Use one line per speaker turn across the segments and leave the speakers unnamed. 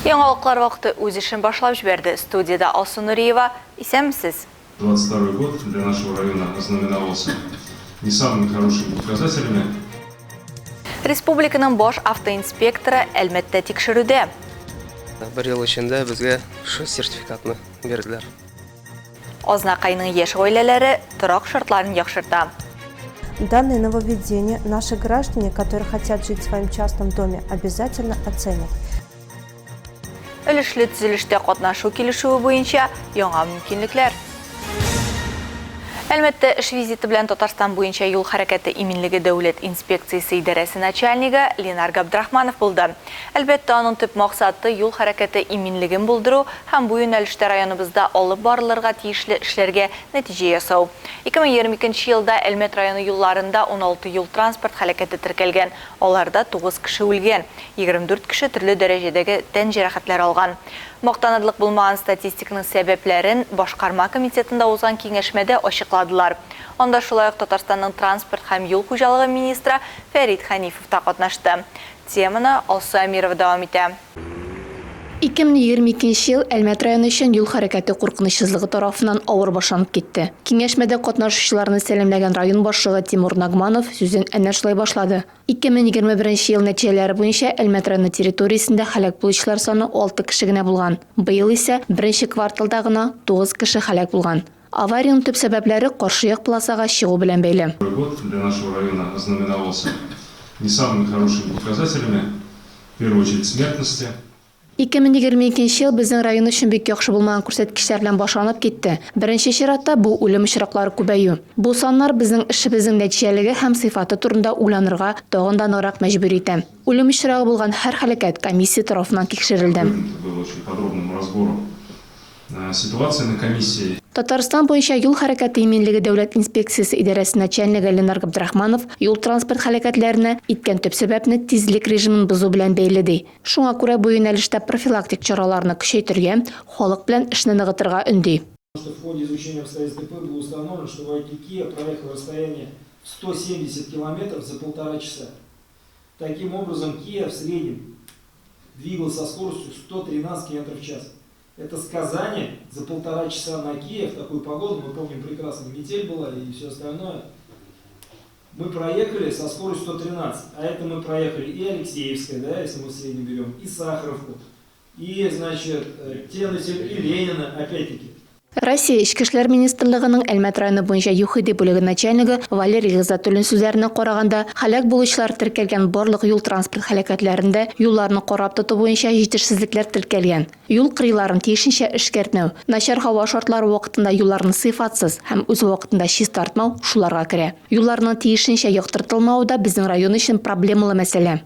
Яңалыклар вакыты үз эшен башлап җибәрде. Студияда Алсу Нуриева. Исәнмесез?
22 год для нашего района ознаменовался не самыми хорошими показателями.
Республиканың баш автоинспекторы әлбәттә тикшерүдә.
Бір ел ішінде бізге шу сертификатны берділер.
Азнакайның яшь гаиләләре торак шартларын яхшырта.
Данное нововведение наши граждане, которые хотят жить в своем частном доме, обязательно оценят.
Өлешле төзелештә катнашу килешүе буенча яңа мөмкинлекләр. Әлбәттә, эш визиты белән Татарстан буенча юл хәрәкәте иминлеге дәүләт инспекциясе идарәсе начальнигы Ленар Габдрахманов булды. Әлбәттә, аның төп максаты юл хәрәкәте иминлеген булдыру һәм бу юнәлештә районыбызда алып барылырга тиешле эшләргә нәтиҗә ясау. 2022 елда Әлмәт районы юлларында 16 юл транспорт хәрәкәте теркәлгән. Аларда 9 кеше үлгән, 24 кеше төрле дәрәҗәдәге тән җәрәхәтләр алган. Мактанырлык булмаган статистиканың сәбәпләрен башкарма комитетында узган киңәшмәдә ачыкладылар. Анда шулай ук Татарстанның транспорт һәм юл хуҗалыгы министры Фәрит Хәнифов та катнашты. Теманы Алсу Амирова дәвам итә.
2022 ел Әлмәт районы өчен юл хәрәкәте куркынычсызлыгы тарафынан авыр башланып китте. Киңәшмәдә катнашучыларны сәламләгән район башлыгы Тимур Нагманов сүзен әнә шулай башлады. 2021 ел нәтиҗәләре буенча Әлмәт районы территориясендә һәлак булучылар саны 6 кеше генә булган. Быел исә беренче кварталда гына 9 кеше һәлак булган. Аварияның төп сәбәпләре каршыяк полосага чыгу белән бәйле.
Год для нашего района ознаменовался не самыми хорошими показателями, в первую очередь смертности.
2022 ел безнең район өчен бик яхшы булмаган күрсәткечләр белән башланып китте. Беренче чиратта бу үлем очраклары күбәю. Бу саннар безнең эшебезнең нәтиҗәлеге һәм сыйфаты турында уйланырга тагын да ныграк мәҗбүр итә. Үлем очрагы булган һәр хәрәкәт комиссия тарафыннан тикшерелде.
Был очень подробным разбором ситуации на комиссии.
Татарстан буенча юл хәрәкәте иминлеге дәүләт инспекциясе идарәсе начальнигы Ленар Габдрахманов юл транспорт хәрәкәтләренә иткән төп сәбәпне тизлек режимын бозу белән бәйләде. Шуңа күрә бу юнәлештә профилактик чараларны көчәйтергә, халык белән эшне ныгытырга өнди.
В ходе изучения обстоятельств ДТП было установлено, что водитель Kia проехал расстояние 170 километров за 1,5 часа. Таким образом, Kia в среднем двигался со скоростью 113 км в час. Это сказание за 1,5 часа на Kia в такую погоду, мы помним прекрасно, метель была и все остальное. Мы проехали со скоростью 113, а это мы проехали и Алексеевское, да, если мы в среднем берем, и Сахаровку, и, значит, Теннесель, и Ленина, опять-таки.
Россия Ички эшләр министрлыгының Әлмәт районы буенча ЮХИД бүлеге начальнигы Валерий Гыззатуллин сүзләренә караганда, һәлак булучылар теркәлгән барлык юл транспорт хәрәкәтләрендә юлларны карап тоту буенча җитешсезлекләр теркәлгән. Юл кырыйларын тиешенчә эшкәртмәү, начар һава шартлары вакытында юлларны сыйфатсыз һәм үз вакытында чист тартмау шуларга керә. Юлларның тиешенчә яктыртылмауы да безнең район өчен проблемалы мәсьәлә.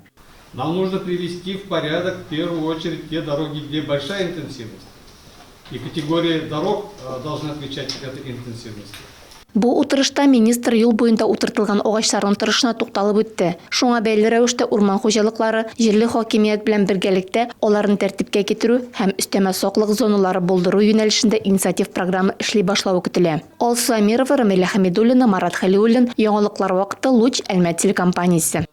Нам нужно привести в порядок в первую очередь те дороги, где большая интенсивность. И категория дорог должны отвечать этой интенсивности.
Бу утырышта министр юл буенда утыртылган агачларның торышына тукталып үтте. Шуңа бәйле рәвештә урман хуҗалыклары җирле хакимият белән бергәлектә аларны тәртипкә китерү һәм өстәмә саклык зоналары булдыру юнәлешендә инициатив программа эшли башлауы көтелә. Алсу Амирова, Рамиля Хәмидуллина, Марат Хәлиуллин, Яңалыклар вакыты, Луч, Әлмәт телекомпаниясе.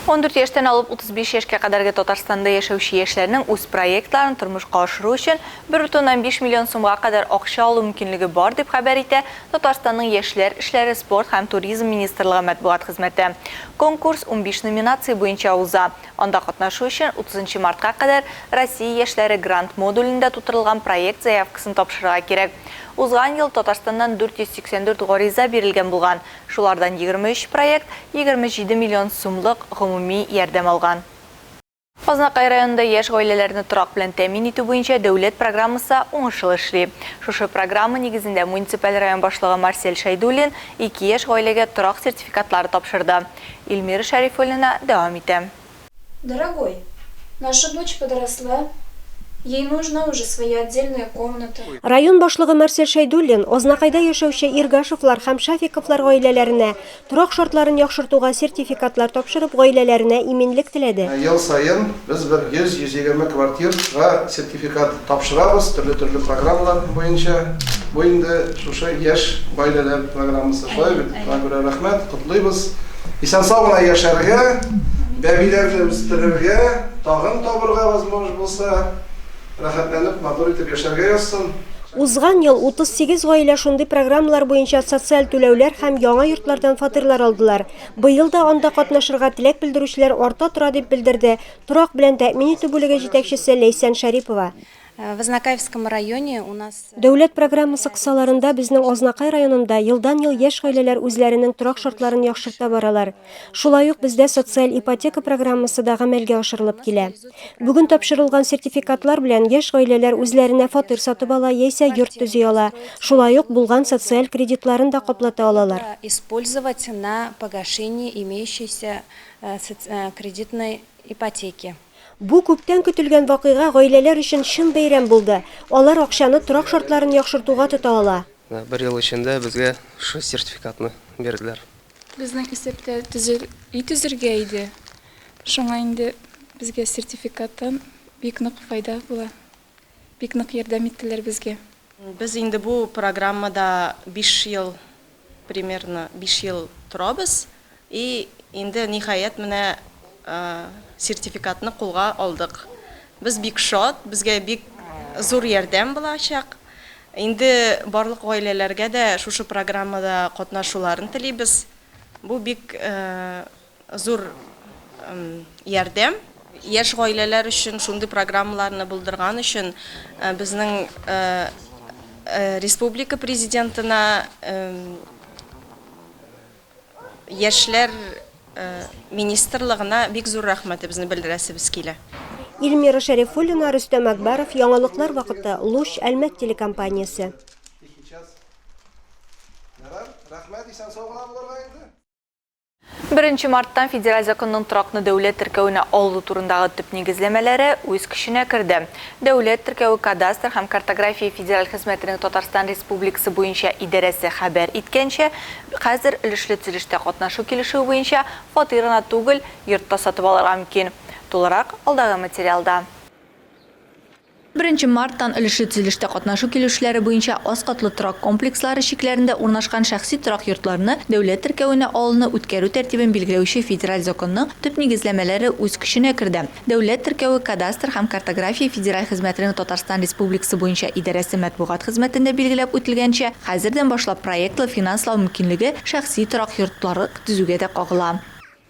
14 яшьтән алып 35 яшькә кадәрге Татарстанда яшәүче яшьләрнең үз проектларын тормышка ашыру өчен 1,5 миллион сумга кадәр акча алу мөмкинлеге бар дип хәбәр итә Татарстанның яшьләр эшләре, спорт һәм туризм министрлыгы матбугат хезмәте. Конкурс 15 номинация буенча уза. Анда катнашу өчен 30 мартка кадәр Россия яшьләре грант модулендә тутырылган проект заявкасын тапшырырга кирәк. Узган ел Татарстаннан 484 гариза бирелгән булган. Шулардан 23 проект 27 миллион сумлык гомуми ярдәм алган. Азнакай районында яшь гаиләләрне торак белән тәэмин итү буенча дәүләт программасы уңышлы эшли. Шушы программа нигезендә муниципаль район башлыгы Марсель Шайдуллин 2 яшь гаиләгә торак сертификатлары тапшырды. Илмира Шарифуллина дәвам итә.
Дорогой, наша дочь подросла. Ей нужна уже своя отдельная комната.
Район башлыгы Марсель Шайдуллин Азнакайда яшәүче Иргашевлар һәм Шафиковлар гаиләләренә торак шартларын яхшыртуга сертификатлар тапшырып, гаиләләренә иминлек теләде.
Ел сайын без 100-120 квартирага сертификат тапшырабыз, төрле программалар буенча. Бу инде шушы яшь гаиләләр программасы шулай бит. Шуңа рәхмәт, котлыйбыз. Исән-сау гына яшәргә, бәбиләрне үстерергә, тагын табырга возможность булса, рәхәтләнеп матур итеп яшәргә язсын.
Узган ел 38 гаилә шундый программалар буенча социаль түләүләр һәм яңа йортлардан фатирлар алдылар. Быел да анда катнашырга теләк белдерүчеләр арта тора дип белдерде торак белән тәэмин итү бүлеге җитәкчесе Ләйсән Шәрипова.
В Азнакаевском районе у нас...
Дәүләт программасы кысаларында безнең Азнакай районында елдан-ел яшь гаиләләр үзләренең торак шартларын яхшырта баралар. Шулай ук бездә социаль ипотека программасы да гамәлгә ашырылып килә. Бүген тапшырылган сертификатлар белән яшь гаиләләр үзләренә фатир сатып ала яисә йорт төзи ала. Шулай ук булган социаль кредитларын да каплата алалар.
Использовать на погашение имеющейся кредитной ипотеки.
Бу күптән көтелгән вакыйга гаиләләр өчен чын бәйрәм булды. Алар акчаны торак шартларын яхшыртуга тота ала.
Бір ел ішінде бізге шу сертификатны берділер.
Безнең исәптә төзергә иде. Шуңа инде безгә сертификаттан бик нык файда була. Бик нык ярдәм иттеләр безгә.
Без инде бу программада 5 ел, примерно 5 ел торабыз. И инде ниһаят менә сертификатны кулга алдык. Без бик шат, безгә бик зур ярдәм булачак. Инде барлык гаиләләргә дә шушы программада катнашуларын телибез. Бу бик зур ярдәм. Яшь гаиләләр өчен шундый программаларны булдырган өчен безнең республика президентына, яшьләр министрлыгына бик зур рәхмәтебезне белдерәсебез килә.
Илмира Шәрифуллина, Рөстәм Әкбәров, яңалыклар вакыты, Луч Әлмәт телекомпаниясе.
Рәхмәт, исән сау гына булырга инде.
1 марттан федераль законның торакны дәүләт теркәвенә алу турындагы төп нигезләмәләре үз көченә керде. Дәүләт теркәве кадастр һәм картография федераль хезмәтенең Татарстан Республикасы буенча идарәсе хәбәр иткәнчә, хәзер өлешле төзелештә катнашу килешүе буенча фатирына түгел, йортта сатып алырга мөмкин. Тулырак алдагы материалда. 1 марттан өлешле төзелештә катнашу килешүләре буенча аз катлы торак комплекслары шикләрендә урнашкан шәхси торак йортларны дәүләт теркәвенә алуны үткәрү тәртибен билгеләүче федераль законның төп нигезләмәләре үз көченә керде. Дәүләт теркәве кадастр һәм картография федераль хезмәтенең Татарстан Республикасы буенча идарәсе матбугат хезмәтендә билгеләп үтелгәнчә, хәзердән башлап проектлы финанслау мөмкинлеге шәхси торак йортлары төзүгә дә кагыла.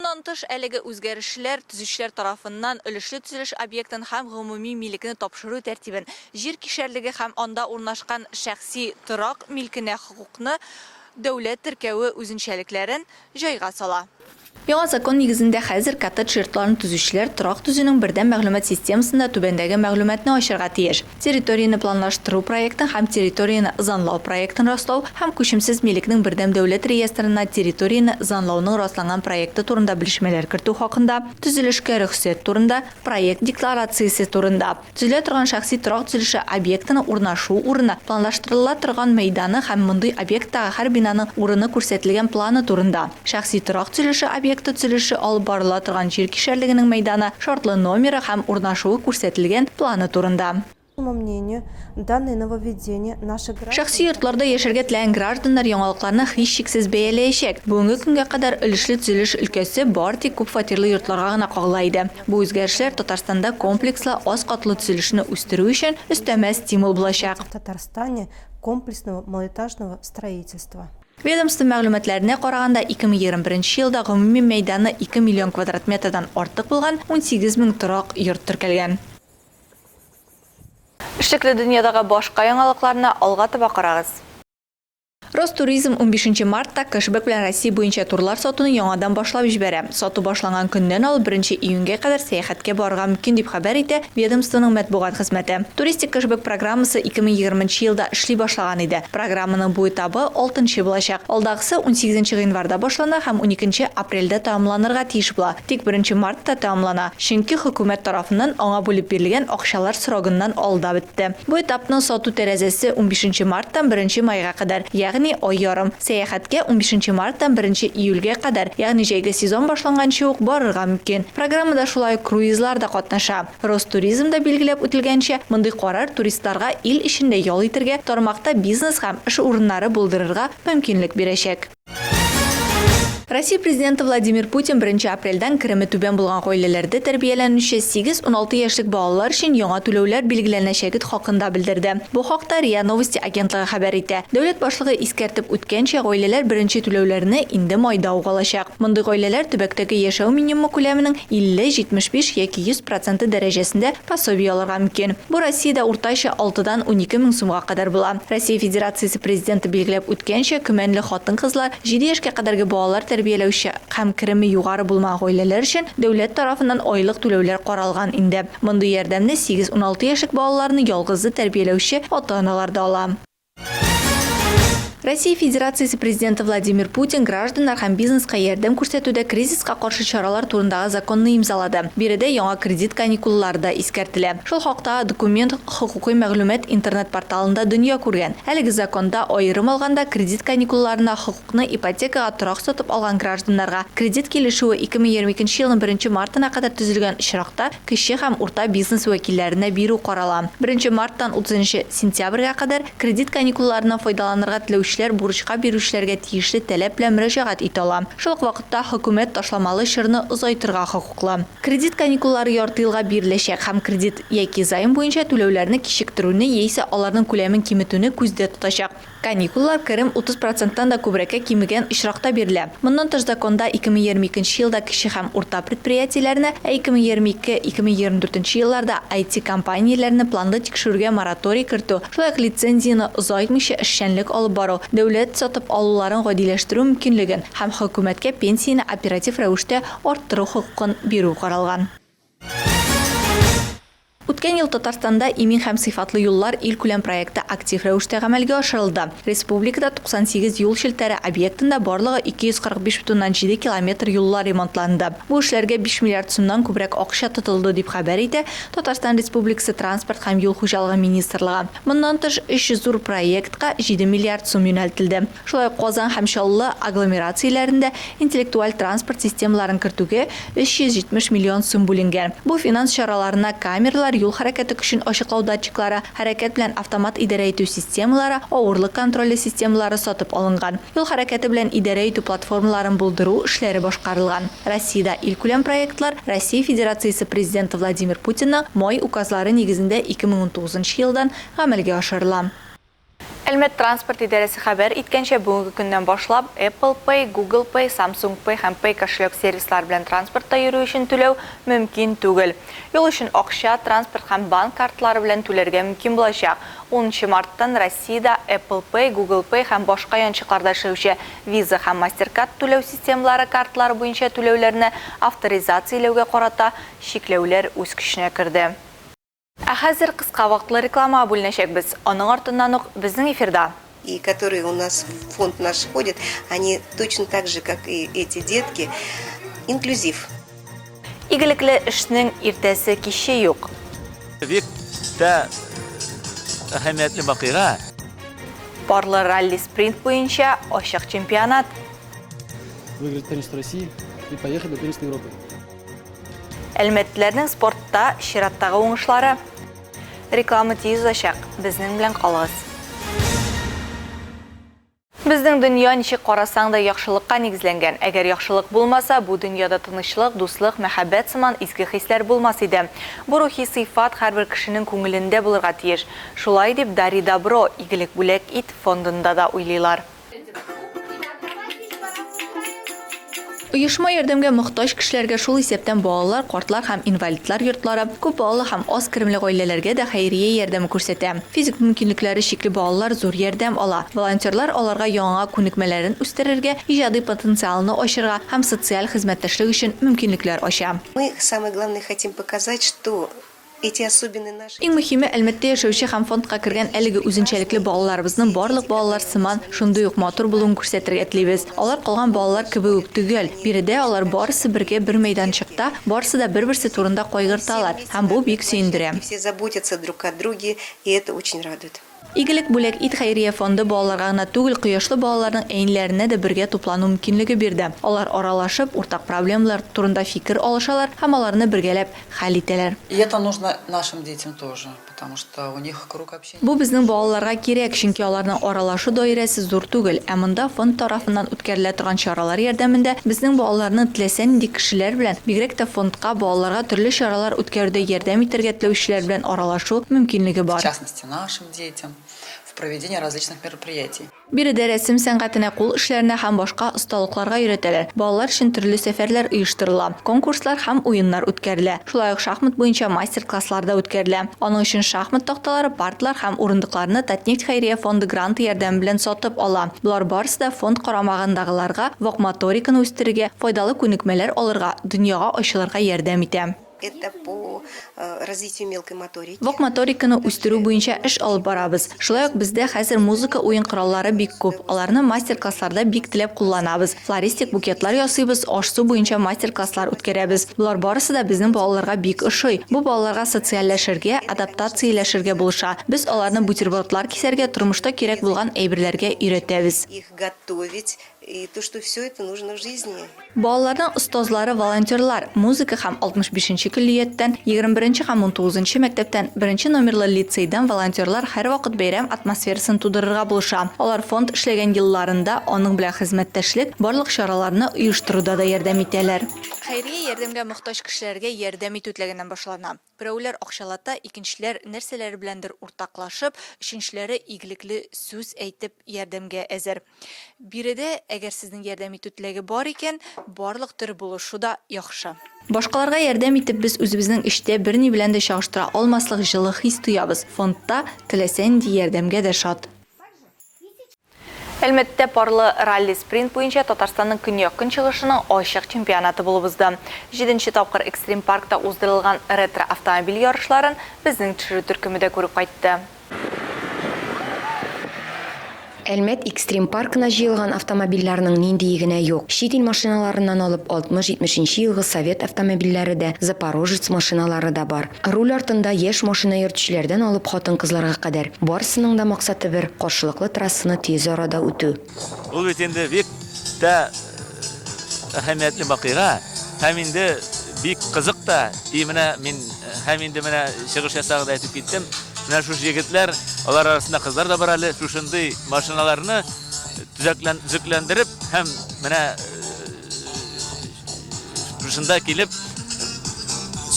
Bundan тыш әлеге үзгәрешләр төзүчеләр тарафыннан өлешле төзелеш объектын һәм гомуми милекне тапшыру тәртибен, җир кишәрлеге һәм анда урнашкан шәхси торак милкенә хокукны дәүләт теркәве үзенчәлекләрен җайга сала. Яңа закон нигезендә хәзер коттедж йортларын төзүчеләр торак төзүнең бердәм мәгълүмат системасында түбәндәге мәгълүматны ачарга тиеш. Территорияны планлаштыру проектын һәм территорияны занлау проектын раслау һәм күчемсез милекнең бердәм дәүләт реестрына территорияны занлауның расланган проекты турында белешмәләр кертү хакында, төзелешкә рөхсәт турында, проект декларациясе турында, төзелә торган шәхси торак төзелеше объектының урнашу урыны, планлаштырыла торган мәйданы һәм мондый объекттагы һәр бинаның урыны күрсәтелгән планы турында, шәхси торак төзелеше объекты төзелеше алып барыла торган җир кишәрлегенең мәйданы, шартлы номеры һәм урнашуы күрсәтелгән планы турында.
По моему мнению, данное нововведение наши граждане...
Шәхси йортларда яшәргә теләгән гражданнар яңалыкларны һичшиксез бәяләячәк. Бүгенге көнгә кадәр өлешле төзелеш өлкәсе бар тик күп фатирлы йортларга гына кагыла иде. Бу үзгәрешләр Татарстанда комплекслы аз катлы төзелешне үстерү өчен өстәмә стимул булачак.
В Татарстане комплексного малоэтажного строительства.
Ведомство мәгълүматларына караганда 2021 елда гомуми мәйданы 2 миллион квадрат метрдан артык булган 18 мең торак йорт теркәлгән. Шикле дөньядагы башка яңалыкларны алга таба карагыз. Ростуризм 15 мартта кэшбэк белән Россия буенча турлар сатуны яңадан башлап җибәрә. Сату башланган көннән алып 1 июньгә кадәр сәяхәткә барырга мөмкин дип хәбәр итә ведомствоның матбугат хезмәте. Туристик кэшбэк программасы 2020 елда эшли башлаган иде. Программаның бу этабы 6-нчы булачак. Алдагысы 18 гыйнварда башлана һәм 12 апрельдә тәмамланырга тиеш була. Тик 1 мартта тәмамлана. Чөнки хөкүмәт тарафыннан аңа бүлеп бирелгән акчалар срогыннан алда бетте. Бу этапның сату тәрәзәсе 15 марттан 1 майга кадәр, ягъни ай ярым. Сәяхәткә 15 марттан 1 июльгә кадәр, ягъни җәйге сезон башланганчы ук барырга мөмкин. Программада шулай круизлар да катнаша. Ростуризмда билгеләп үтелгәнчә, мондый карар туристларга ил эчендә ял итәргә, тармакта бизнес һәм эш урыннары булдырырга мөмкинлек бирәчәк. Россия президенты Владимир Путин 1 апрельдән кирәме түбән булган гаиләләрдә тәрбияләнүче 8-16 яшьлек балалар өчен яңа түләүләр билгеләнәчәге хакында белдерде. Бу хакта РИА Новости агентлыгы хәбәр итә. Дәүләт башлыгы искәртеп үткәнчә гаиләләр беренче түләүләрне инде майда ук алачак. Мондый гаиләләр төбәктәге яшәү минимумы күләменең 50-75 яки 100% дәрәҗәсендә пособие алырга мөмкин. Бу Россиядә уртача 6-дан 12 мең сумга кадәр була. Россия Федерациясе президенты билгеләп үткәнчә күмәнле хатын-кызлар 7 яшькә кадәрге балалар тәрбияләүче һәм кирәме югары булмаган гаиләләр өчен дәүләт тарафыннан айлык түләүләр каралган инде. Мондый ярдәмне 8-16 яшьлек балаларны ялгызы тәрбияләүче ата-аналар да ала. Россия Федерациясе президенты Владимир Путин гражданнар һәм бизнеска ярдәм күрсәтүдә кризиска каршы чаралар турындагы законны имзалады. Биредә яңа кредит каникуллары да искәртелә. Шул хакта документ хокукый мәгълүмат интернет порталында дөнья күргән. Әлеге законда аерым алганда кредит каникулларына хокукны ипотекага торак сатып алган гражданнарга кредит килешүе 2022 елның 1 мартына кадәр төзелгән очракта кече һәм урта бизнес вәкилләренә бирү карала. 1 марттан 30 сентябрьгә кадәр кредит каникулларына файдаланырга теләүче бурычка бирүчеләргә тиешле таләп белән мөрәҗәгать итә ала. Шул ук вакытта хөкүмәт ташламалы чорны озайтырга хокуклы. Кредит каникуллары ярты елга биреләчәк һәм кредит яки займ буенча түләүләрне кичектерүне яисә аларның күләмен киметүне күздә тотачак. Каникуллар кирем 30%-тан да күбрәккә кимегән очракта бирелә. Моннан тыш законда 2022 елда кече һәм урта предприятиеләрне, 2022-2024 елларда IT компанияләрне планлы тикшерүгә мораторий кертү, шулай ук лицензияны озайтмыйча эшчәнлек алып бару, дәүләт сатып алуларын гадиләштерү мөмкинлеген һәм хөкүмәткә пенсияны оператив рәвештә арттыру хокукын бирү каралган. Үткән ел Татарстанда имин һәм сыйфатлы юллар ил күләм проекты актив рәвештә гамәлгә ашырылды. Республикада 98 юл челтәре объектында барлыгы 245,7 километр юллар ремонтланды. Бу эшләргә 5 миллиард сумнан күбрәк акча тотылды дип хәбәр итә Татарстан Республикасы транспорт һәм юл хуҗалыгы министрлыгы. Моннан тыш 300 зур проектка 7 миллиард сум юнәлтелде. Шулай ук Казан һәм Чаллы агломерацияләрендә интеллектуаль транспорт системаларын кертүгә 370 миллион сум бүленгән. Бу финанс чараларына камералар, юл хәрәкәте көчен ачыклау датчиклары, хәрәкәт белән автомат идарә итү системалары, авырлык контроле системалары сатып алынган. Юл хәрәкәте белән идарә итү платформаларын булдыру эшләре башкарылган. Россиядә ил күләм проектлар Россия Федерациясе президенты Владимир Путинның май указлары нигезендә 2019 елдан гамәлгә ашырыла. Әлмәт транспорт идарәсе хәбәр иткәнчә бүгенге көннән башлап Apple Pay, Google Pay, Samsung Pay һәм Pay кошелек сервислары белән транспортта йөрү өчен түләү мөмкин түгел. Юл өчен акча, транспорт һәм банк картлары белән түләргә мөмкин булачак. 10 марттан Россиядә Apple Pay, Google Pay һәм башка янчыкларда эшләүче Visa һәм Mastercard түләү системалары картлары буенча түләүләрне авторизацияләүгә карата чикләүләр үз көченә керде. Ә хәзер кыска вакытлы реклама бүленәчәкбез. Аның артыннан ук безнең эфирда.
И которые у нас в фонд наш входят, они точно так же, как и эти детки, инклюзив.
Игелекле эшнең иртәсе кичә юк.
Виктә әһәмиятле вакыйга.
Парлы ралли спринт буенча ачык чемпионат.
Выиграть первенство России и поехать на первенство Европы.
Әлмәтләрнең спортта чираттагы уңышлары. Реклама тиз ачык. Безнең белән калыгыз. Безнең дөнья ничек карасаң да яхшылыкка нигезләнгән. Әгәр яхшылык булмаса, бу дөньяда тынычлык, дуслык, мәхәббәт сыман изге хисләр булмас иде. Бу рухи сыйфат һәрбер кешенең күңелендә булырга тиеш. Шулай дип Дари Добро игелек бүләк ит фондында да уйлыйлар. Оешма ярдәмгә мохтаҗ кешеләргә шул исәптән балалар, картлар һәм инвалидлар йортлары, күп балалы һәм аз керемле гаиләләргә дә хәйрия ярдәме күрсәтә. Физик мөмкинлекләре чикле балалар зур ярдәм ала. Волонтерлар аларга яңа күнекмәләрен үстерергә, иҗади потенциалны ачырга һәм социаль хезмәттәшлек өчен мөмкинлекләр ача.
Мы самое главное хотим показать, что
Иң мөһиме әлбәттә яшәүче һәм фондка кергән әлеге үзенчәлекле балаларыбызның барлык балалар сыман шундый ук матур булуын күрсәтергә телибез. Алар калган балалар кебек үк түгел. Биредә алар барысы бергә бер мәйданчыкта, барысы да бер-берсе турында кайгырталар һәм бу бик сөендерә.
Все заботятся друг о друге, и это очень радует.
Игелек бүләк ит хәйрия фонды балаларга гына түгел, кояшлы балаларның әйнләренә дә бергә туплану мөмкинлеге бирде. Алар аралашып, уртак проблемалар турында фикер алышалар һәм аларны бергәләп хәл итәләр.
И это нужно нашим детям тоже, потому что у них круг общения.
Бу безнең балаларга кирәк, чөнки аларның аралашу даирәсе зур түгел, ә монда фонд тарафыннан үткәрелә торган чаралар ярдәмендә безнең балаларны теләсә нинди кешеләр белән, бигрәк тә фондка балаларга төрле чаралар үткәрүдә ярдәм итәргә теләүчеләр белән аралашу мөмкинлеге бар.
В частности, нашим детям в проведении различных мероприятий.
Биредә рәсем сәнгатенә, кул эшләренә һәм башка осталыкларга өйрәтәләр. Балалар өчен төрле сәфәрләр оештырыла, конкурслар һәм уеннар үткәрелә. Шулай ук шахмат буенча мастер-класслар да үткәрелә. Аның өчен шахмат такталары, партлар һәм урындыкларны Татнефть хәйрия фонды гранты ярдәме белән сатып ала. Булар барысы да фонд карамагындагыларга вак моториканы үстерергә, файдалы күнекмәләр алырга, дөньяга ачылырга ярдәм итә.
Это по развитию мелкой моторики.
Вак моториканы үстерү буенча эш алып барабыз. Шулай ук бездә хәзер музыка уен кораллары бик күп. Аларны мастер-классларда бик теләп кулланабыз. Флористик букетлар ясыйбыз, аш-су буенча мастер-класслар үткәрәбез. Булар барысы да безнең балаларга бик ошый. Бу балаларга социальләшергә, адаптацияләшергә булыша. Без аларны бутербродлар кисәргә, тормышта кирәк булган әйберләргә өйрәтәбез.
Их готовить. И то, что все это нужно в жизни.
Балаларның остазлары волонтерлар, музыка һәм 65-нче көллияттән, 21-нче һәм 19-нче мәктәптән, 1-нче номерлы лицейдан волонтерлар һәр вакыт бәйрәм атмосферасын тудырырга булыша. Алар фонд эшләгән елларында аның белән хезмәттәшлек, барлык чараларны оештыруда да ярдәм итәләр. Хәйрия ярдәмгә мохтаҗ кешеләргә ярдәм итү теләгеннән башлана. Берәүләр акчалата, икенчеләр нәрсәләр беләндер уртаклашып, өченчеләре игелекле сүз әйтеп ярдәмгә әзер. Биредә әгәр сезнең ярдәм итү теләге бар икән, барлык төр булышу да яхшы. Башкаларга ярдәм итеп без үзебезнең эштә берни белән дә чагыштыра алмаслык җылы хис туябыз. Фондта теләсә нинди ярдәмгә дә шат. Әлмәттә парлы ралли-спринт буенча Татарстанның көньяк-көнчыгышының ачык чемпионаты булып узды. 7-нче тапкыр Экстрим паркта уздырылган ретро автомобиль ярышларын безнең төшерү төркемендә күреп кайтты.
Әлмәт Экстрим паркына җыелган автомобильләрнең ниндие генә юк. Чит ил машиналарыннан алып 60-70 елгы совет автомобильләре дә, Запорожец машиналары да бар. Руль артында яшь машина йөртүчеләрдән алып хатын-кызларга кадәр барысының да максаты бер: каршылыклы трассаны тиз арада үтү.
Ул бит инде бик тә әһәмиятле вакыйга, һәм инде бик кызык та. Менә мин һәм инде менә чыгыш ясагында әйтеп киттем. Менә шу егетләр, алар арасында кызлар да бар әле, шушындый машиналарны төзекләндереп һәм менә шушында килеп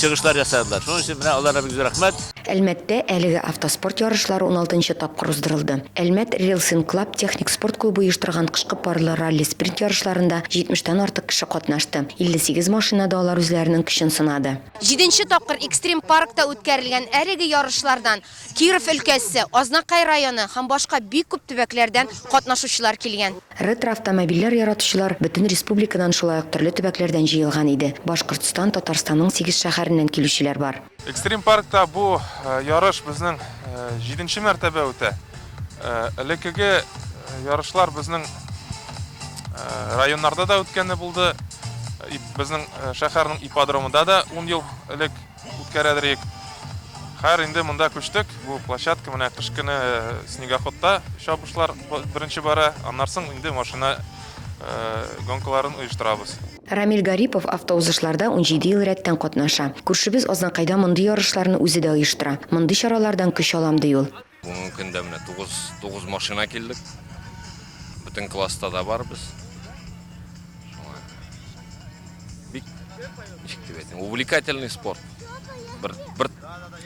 чыгышлар ясадылар. Шуның өчен менә аларга бик зур рәхмәт.
Әлмәттә әлеге автоспорт ярышлары 16-нчы тапкыр уздырылды. Әлмәт Рельсинг Клаб техник спорт клубы оештырган кышкы парлы ралли-спринт ярышларында 70-тән артык кеше катнашты. 58 машинада алар үзләренең көчен сынады.
7-нче тапкыр Экстрим паркта үткәрелгән әлеге ярышлардан Киров өлкәсе, Азнакай районы һәм башка бик күп төбәкләрдән катнашучылар килгән.
Ретро автомобильләр яратучылар бөтен республикадан, шулай ук төрле төбәкләрдән җыелган иде. Башкортстан, Татарстанның 8 шәһәреннән килүчеләр бар.
Экстрим паркта бу ярыш безнең 7-нче мәртәбә үтә. Элекеге ярышлар безнең районнарда да үткәне булды. Безнең шәһәрнең ипподромында да 10 ел элек үткәрәдерик. Хәер инде монда күчтек. Бу площадка менә кыш көне снегоходта чабышлар беренче бара, аннан соң инде машина гонкаларын оештырабыз.
Рамил Гарипов автоузышларда 17 ел рәттән катнаша. Күршебез Азнакайда мондый ярышларны үзе дә оештыра. Мондый чаралардан көч алам ди ул.
Бүгенге көндә менә 9 машина килдек. Бөтен класста да барбыз. Бик увлекательный спорт. Бер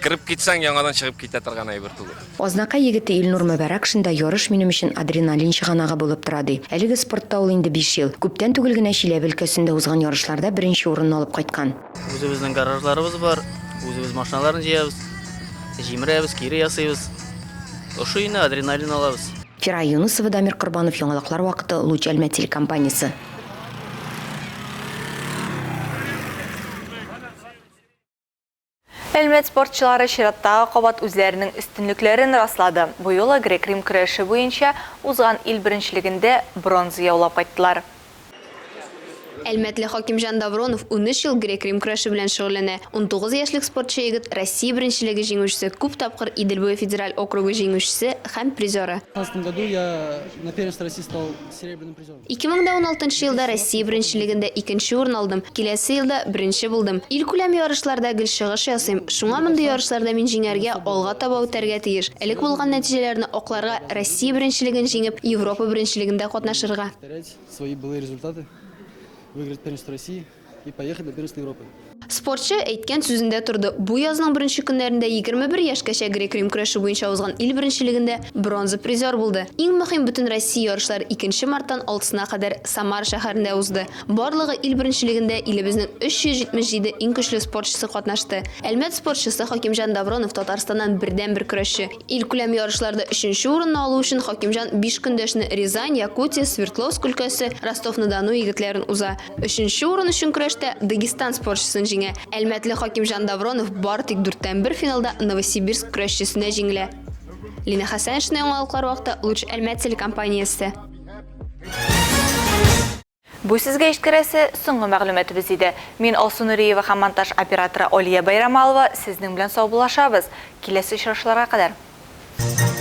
кирип китсәң, яңадан чыгып китә торган әйбер түгел.
Азнакай егете Илнур Мәбәрәкшин да ярыш минем өчен адреналин чыганагы булып тора ди. Әлеге спортта ул инде 5 ел. Күптән түгел генә Чиләбе өлкәсендә узган ярышларда беренче урынны алып кайткан.
Үзебезнең гаражларыбыз бар, үзебез машиналарны җыябыз, җимерәбез, кире ясыйбыз. Ошыйны адреналин алабыз.
Фирай Юнусова, Дамир Корбанов, яңалыклар вакыты, Луч Әлмәт телекомпаниясе.
Әлмәт спортчылары чираттагы кабат үзләренең өстенлекләрен раслады. Бу юлы грек-рим көрәше буенча узган ил беренчелегендә бронза яулап кайттылар.
Әлмәтле Хакимжан Давронов 13 ел грек-рим көрәше белән шөгыльләнә. 19 яшьлек спортчы егет Россия беренчелеге җиңүчесе, күп тапкыр Иделбуе федераль округы җиңүчесе һәм призеры.
В 2015 году я на первенстве России стал серебряным призером.
2016 елда Россия беренчелегендә 2нче урын алдым. Киләсе елда беренче булдым. Ил күләм ярышларда гел чыгыш ясыйм. Шуңа мондый ярышларда мин җиңәргә, алга таба үтәргә тиеш. Элек булган нәтиҗәләрне акларга, Россия беренчелеген җиңеп, Европа беренчелегендә катнашырга.
Повторять свои былые результаты, выиграть первенство России и поехать на первенство Европы.
Спортчы әйткән сүзендә торды. Бу язның беренче көннәрендә 21 яшькәчә грек-рим көрәше буенча узган ил беренчелегендә бронза призер булды. Иң мөһим бөтен Россия ярышлары 2 марттан 6-сына кадәр Самара шәһәрендә узды. Барлыгы ил беренчелегендә илебезнең 377 иң көчле спортчысы катнашты. Әлмәт спортчысы Хакимжан Давронов Татарстаннан бердән-бер көрәшче. Ил күләм ярышларда 3нче урынны алу өчен Хакимжан 5 көндәшне Рязань, Якутия, Свердловск өлкәсе, Ростов-на-Дону егетләрен уза. 3нче урын өчен көрәштә Дагестан спортчысын җиңә. Әлмәтле Хакимжан Давронов бар тик 4-1 финалда Новосибирск көрәшчесенә җиңелә. Лина Хасаншина яңалыклар вакыты Луч Әлмәт телекомпаниясе.
Бу сезгә ишткәрәсе соңгы мәгълүматыбыз иде. Мин Алсу Нуриева һәм монтаж операторы Олия Байрамалова сезнең белән сау булашабыз. Киләсе очрашларга кадәр.